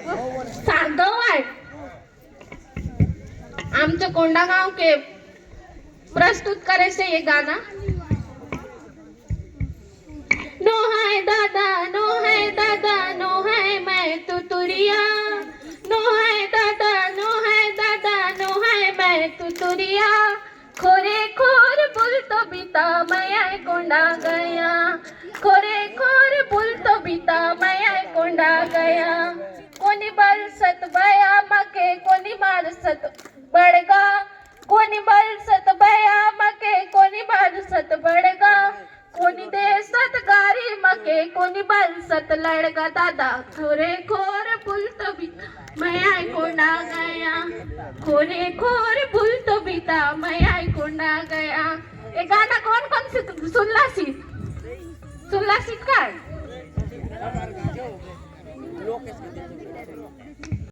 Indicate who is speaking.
Speaker 1: साधवाय आमचं कोंडागांव के प्रस्तुत करे से ये गाना। नो है दादा नो है दादा नो है मैं तुतुरिया, नो है दादा नो है दादा नो है मैं तुतुरिया, खोरे खोर बुल तो बीता मैं आए कोंडा गया, खोरे खोर बुल तो बीता मैं आए कोंडा गया, कोणी बलसत बया मके कोणी मारसत बड़गा, कोणी बलसत बया मके कोणी मारसत बड़गा, कोणी देसत गारी मके कोणी बलसत लड़गा दादा, खोरे खोर बुल तो बीता मैं आए कोंडा गया, खोरे खोर बुल तो बीता मैं आए कोंडा गया। ये गाना कौन कौन से सुनला सी काय?